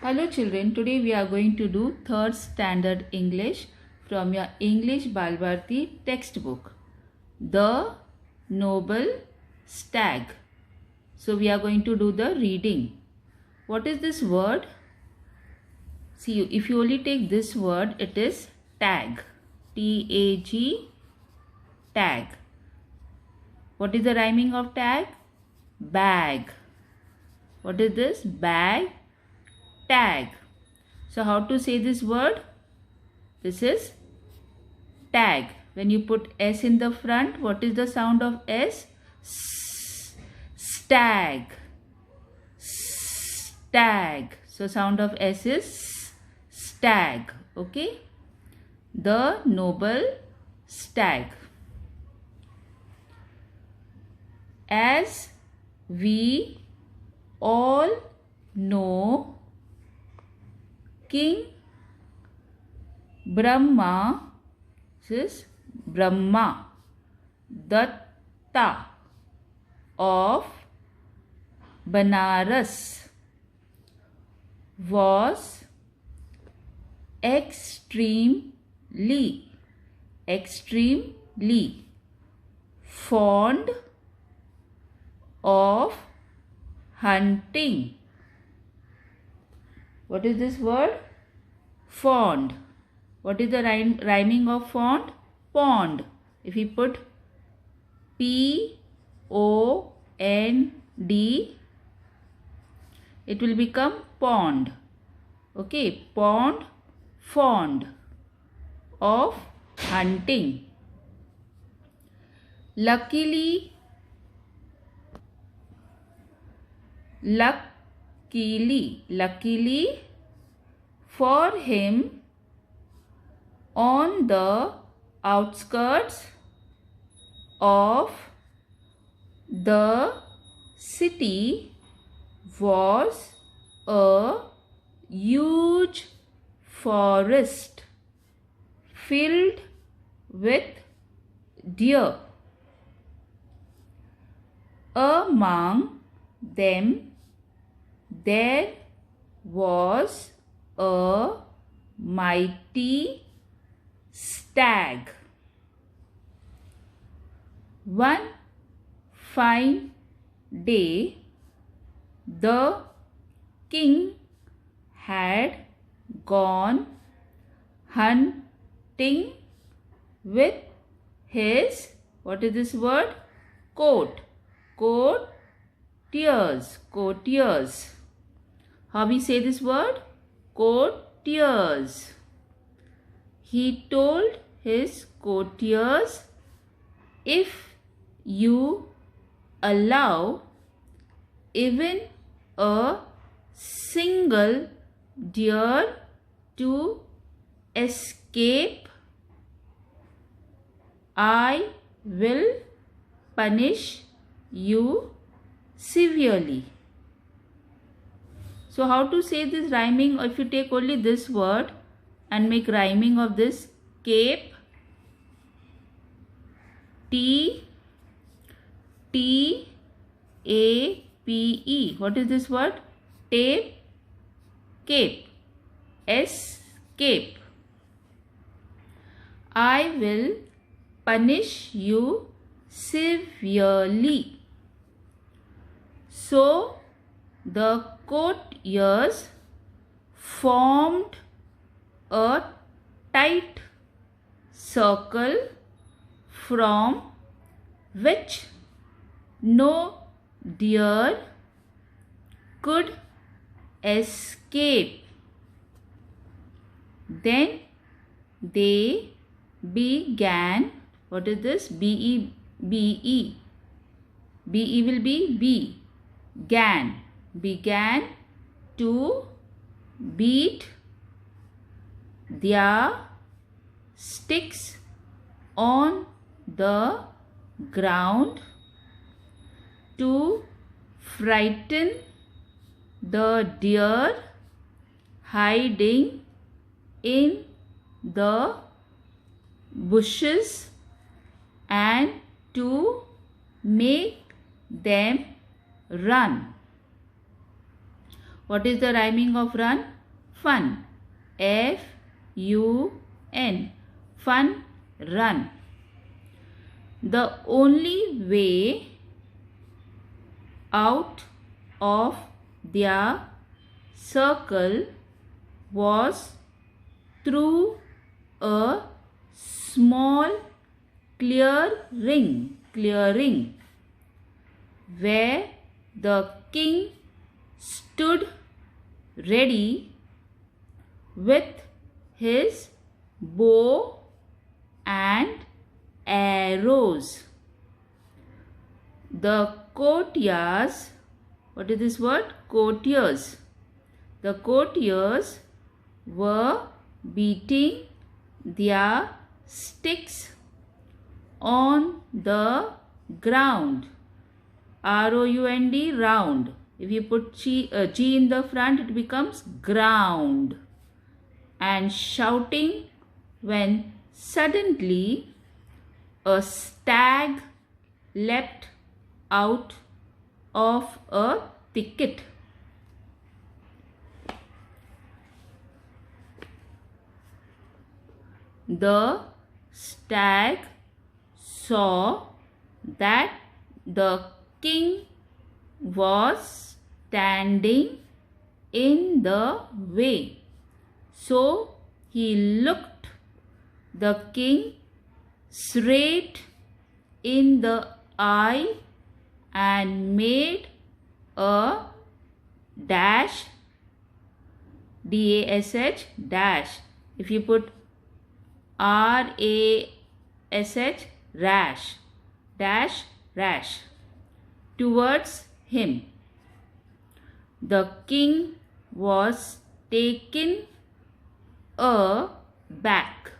Hello children, today we are going to do 3rd standard English from your English Balbharti textbook. The Noble Stag. So we are going to do the reading. What is this word? See, if you only take this word, it is tag. T-A-G, tag. What is the rhyming of tag? Bag. What is this? Bag. Tag. So how to say this word? This is tag. When you put S in the front, what is the sound of S? Stag. Stag. So sound of S is stag. Okay. The noble stag. As we all know, King Brahma, this is Brahma, Datta of Banaras, was extremely fond of hunting. What is this word? Fond. What is the rhyming of fond? Pond. If we put P-O-N-D, it will become pond. Okay, pond, fond of hunting. Luckily for him, on the outskirts of the city was a huge forest filled with deer. Among them there was a mighty stag. One fine day, the king had gone hunting with his, what is this word? Courtiers. How we say this word? Courtiers. He told his courtiers, if you allow even a single deer to escape, I will punish you severely. So how to say this rhyming? If you take only this word and make rhyming of this cape, T-A-P-E. What is this word? Tape, cape, escape. I will punish you severely. So the courtiers formed a tight circle from which no deer could escape. Then they began, what is this? B-E. B-E will be B. Began to beat their sticks on the ground to frighten the deer hiding in the bushes and to make them run. What is the rhyming of run? fun. F-U-N. Fun, run. The only way out of their circle was through a small clearing where the king stood ready with his bow and arrows. The courtiers, what is this word? Courtiers. The courtiers were beating their sticks on the ground. R-O-U-N-D, round. If you put G in the front, it becomes ground. And shouting when suddenly a stag leapt out of a thicket. The stag saw that the king was standing in the way. So he looked the king straight in the eye and made a dash, D-A-S-H, dash. If you put R-A-S-H, rash, dash, rash, towards him. The king was taken aback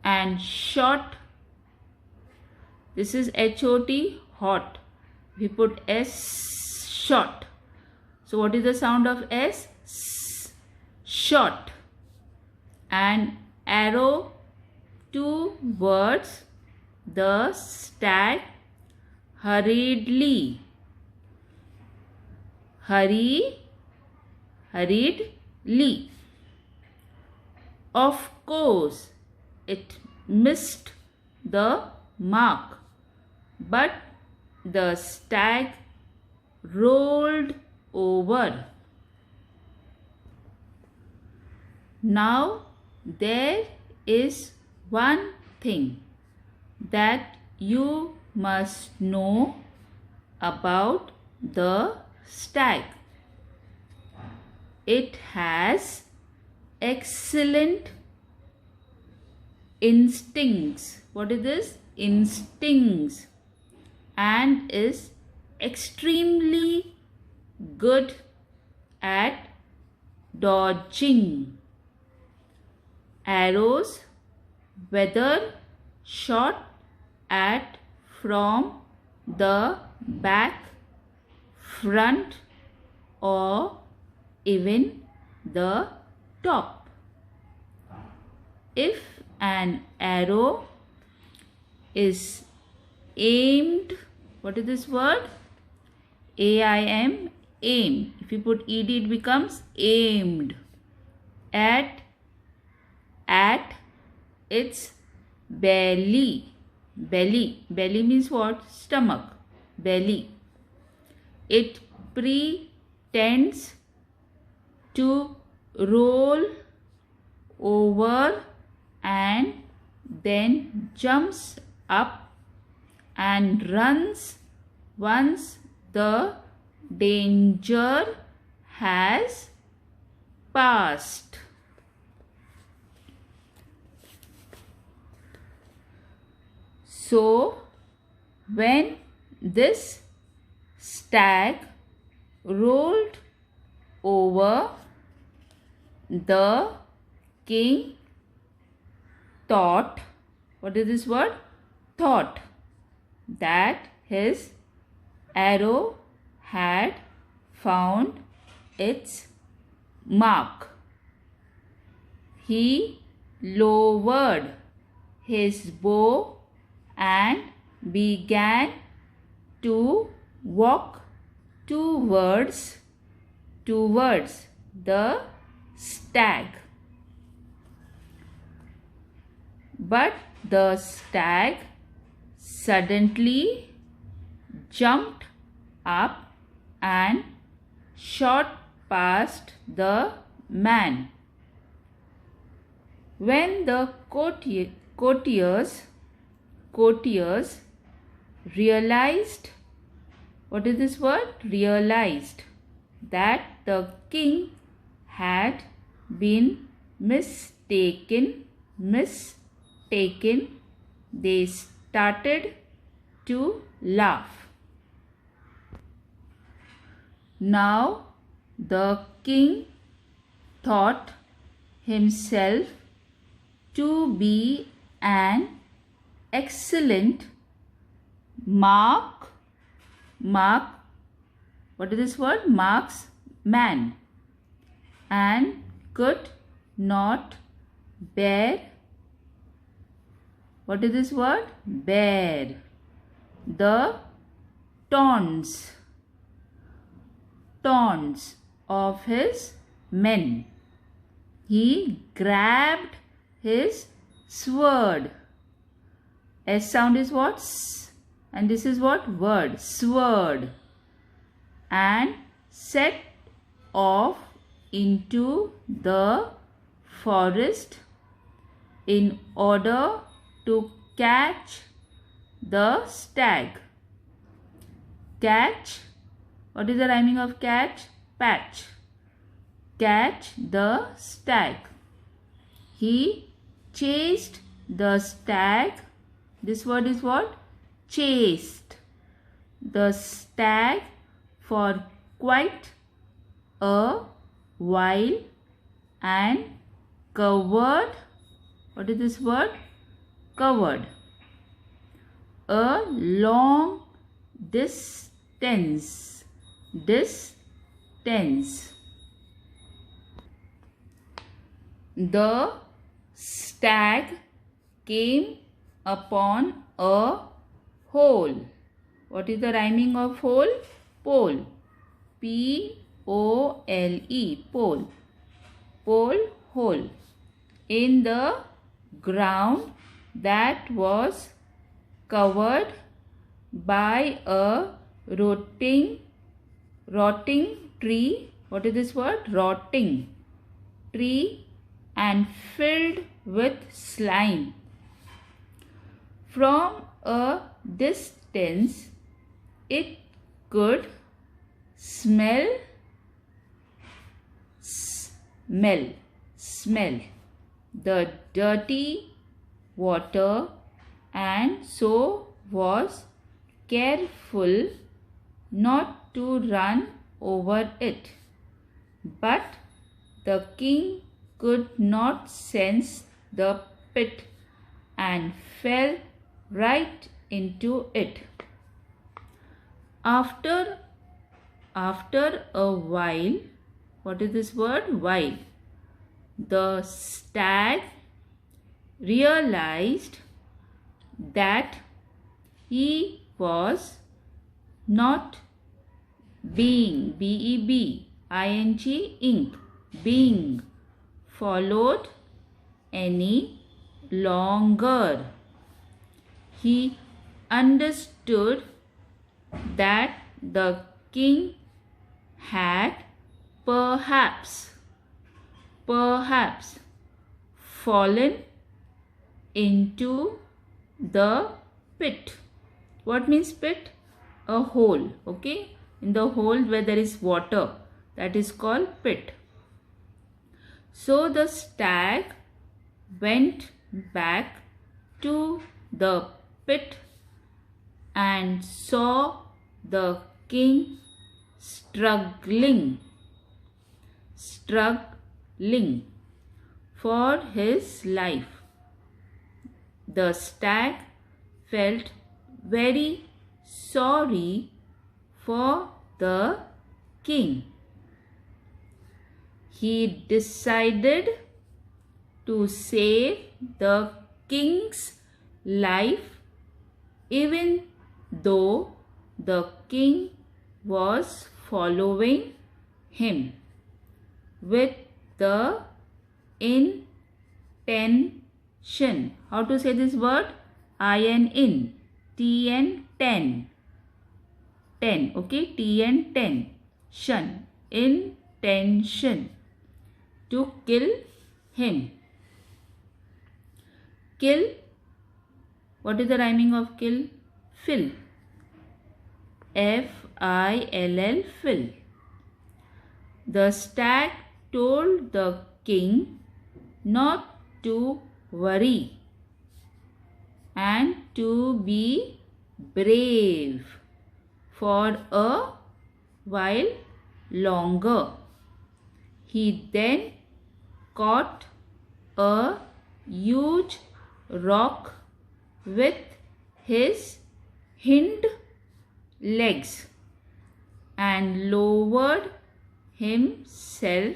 and shot. This is H-O-T, hot. We put S, shot. So what is the sound of S? S, shot. And arrow towards the stag hurriedly. Hurriedly. Of course, it missed the mark, but the stag rolled over. Now there is one thing that you must know about the stag. It has excellent instincts. What is this? Instincts. And is extremely good at dodging arrows, whether shot at from the back, front, or even the top. If an arrow is aimed, what is this word? A-I-M, aim. If you put ed, it becomes aimed at its belly. Belly means what? Stomach. Belly. It pretends to roll over and then jumps up and runs once the danger has passed. So, when this stag rolled over, the king thought, what is this word? Thought that his arrow had found its mark. He lowered his bow and began to walk towards the stag. But the stag suddenly jumped up and shot past the man. When the courtiers realized, what is this word? Realized that the king had been mistaken, they started to laugh. Now the king thought himself to be an excellent what is this word? Marksman, and could not bear, what is this word? Bear the taunts of his men. He grabbed his sword. S sound is what? S. And this is what? Word. Sword. And set off into the forest in order to catch the stag. Catch. What is the rhyming of catch? Patch. Catch the stag. He chased the stag. This word is what? Chased the stag for quite a while and covered, what is this word? Covered a long distance. The stag came upon a hole. What is the rhyming of hole? Pole. P-O-L-E. Pole. Pole, hole. In the ground that was covered by a rotting tree. What is this word? Rotting tree, and filled with slime. From a distance, it could smell the dirty water, and so was careful not to run over it. But the king could not sense the pit and fell right into it. After a while, what is this word? While. The stag realized that he was not being, being followed any longer. He understood that the king had perhaps fallen into the pit. What means pit? A hole. Okay, in the hole where there is water, that is called pit. So the stag went back to the pit and saw the king struggling for his life. The stag felt very sorry for the king. He decided to save the king's life, even though the king was following him. With the intention. How to say this word? in, tn, 10. 10, okay, tn, 10. Shun, intention. To kill him. Kill. What is the rhyming of kill? Fill. F-I-L-L, fill. The stag told the king not to worry and to be brave for a while longer. He then caught a huge rock with his hind legs and lowered himself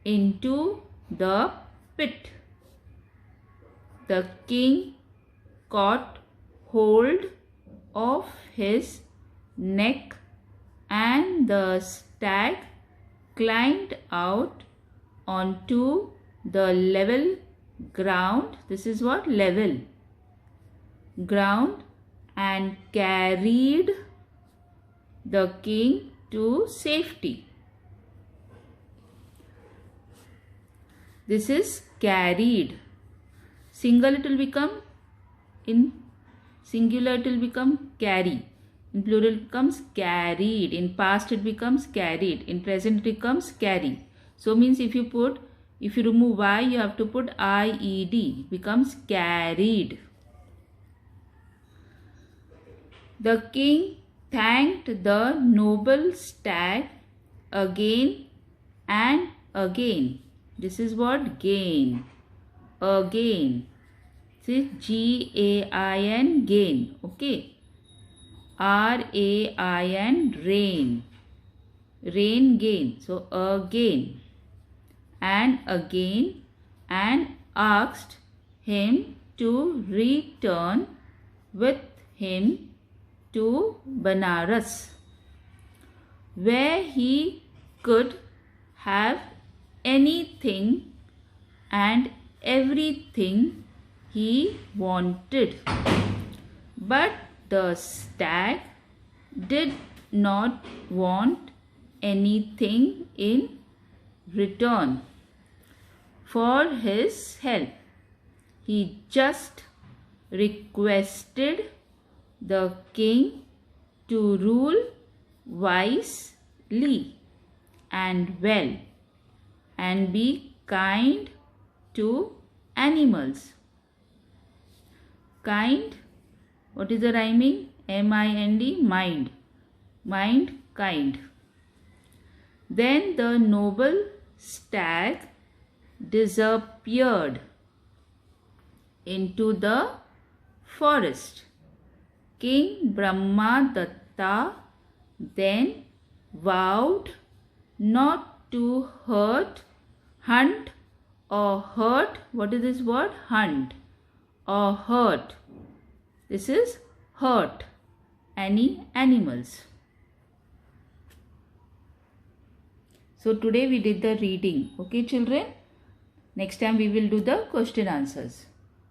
into the pit. The king caught hold of his neck and the stag climbed out onto the level ground. This is what? Level ground, and carried the king to safety. This is carried. Single it will become, in singular it will become carry. In plural it becomes carried. In past it becomes carried. In present it becomes carry. So means if you remove y, you have to put ied. It becomes carried. The king thanked the noble stag again and again. This is what? Gain. Again. This is G-A-I-N, gain. Okay. R-A-I-N, rain. Rain, gain. So again and again, and asked him to return with him to Banaras, where he could have anything and everything he wanted. But the stag did not want anything in return for his help. He just requested the king to rule wisely and well and be kind to animals. Kind, what is the rhyming? M-I-N-D, mind. Mind, kind. Then the noble stag disappeared into the forest. King Brahmadatta then vowed not to hunt or hurt. What is this word? Hunt or hurt. This is hurt any animals. So today we did the reading. Okay children? Next time we will do the question answers.